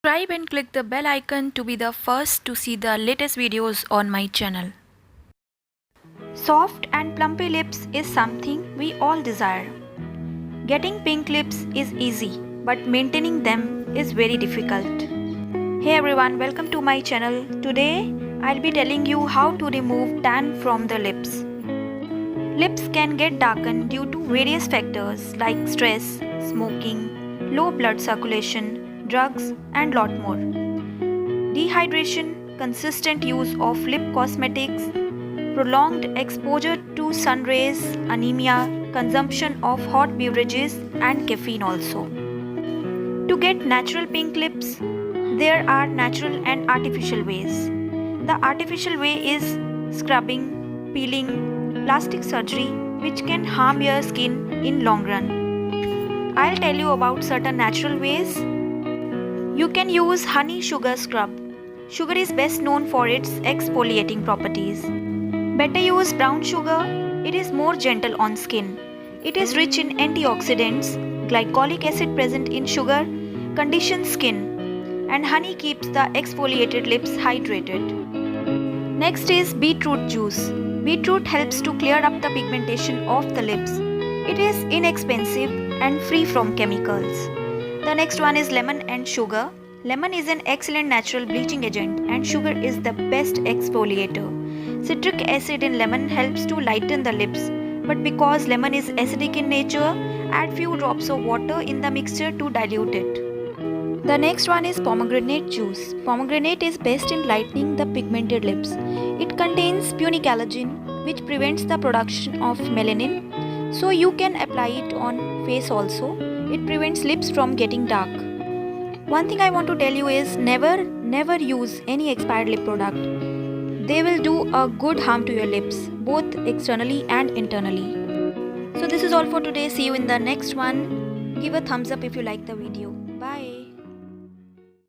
Subscribe and click the bell icon to be the first to see the latest videos on my channel. Soft and plumpy lips is something we all desire. Getting pink lips is easy, but maintaining them is very difficult. Hey everyone, welcome to my channel. Today I'll be telling you how to remove tan from the lips. Lips can get darkened due to various factors like stress, smoking, low blood circulation, drugs, and lot more. Dehydration, consistent use of lip cosmetics, prolonged exposure to sun rays, anemia, consumption of hot beverages, and caffeine also. To get natural pink lips, there are natural and artificial ways. The artificial way is scrubbing, peeling, plastic surgery, which can harm your skin in long run. I'll tell you about certain natural ways. You can use honey sugar scrub. Sugar is best known for its exfoliating properties. Better use brown sugar. It is more gentle on skin. It is rich in antioxidants. Glycolic acid present in sugar conditions skin, and honey keeps the exfoliated lips hydrated. Next is beetroot juice. Beetroot helps to clear up the pigmentation of the lips. It is inexpensive and free from chemicals. The next one is lemon and sugar. Lemon is an excellent natural bleaching agent and sugar is the best exfoliator. Citric acid in lemon helps to lighten the lips, but because lemon is acidic in nature, add few drops of water in the mixture to dilute it. The next one is pomegranate juice. Pomegranate is best in lightening the pigmented lips. It contains punicalagin, which prevents the production of melanin, so you can apply it on face also. It prevents lips from getting dark. One thing I want to tell you is never use any expired lip product. They will do a good harm to your lips, both externally and internally. So this is all for today. See you in the next one. Give a thumbs up if you like the video. Bye.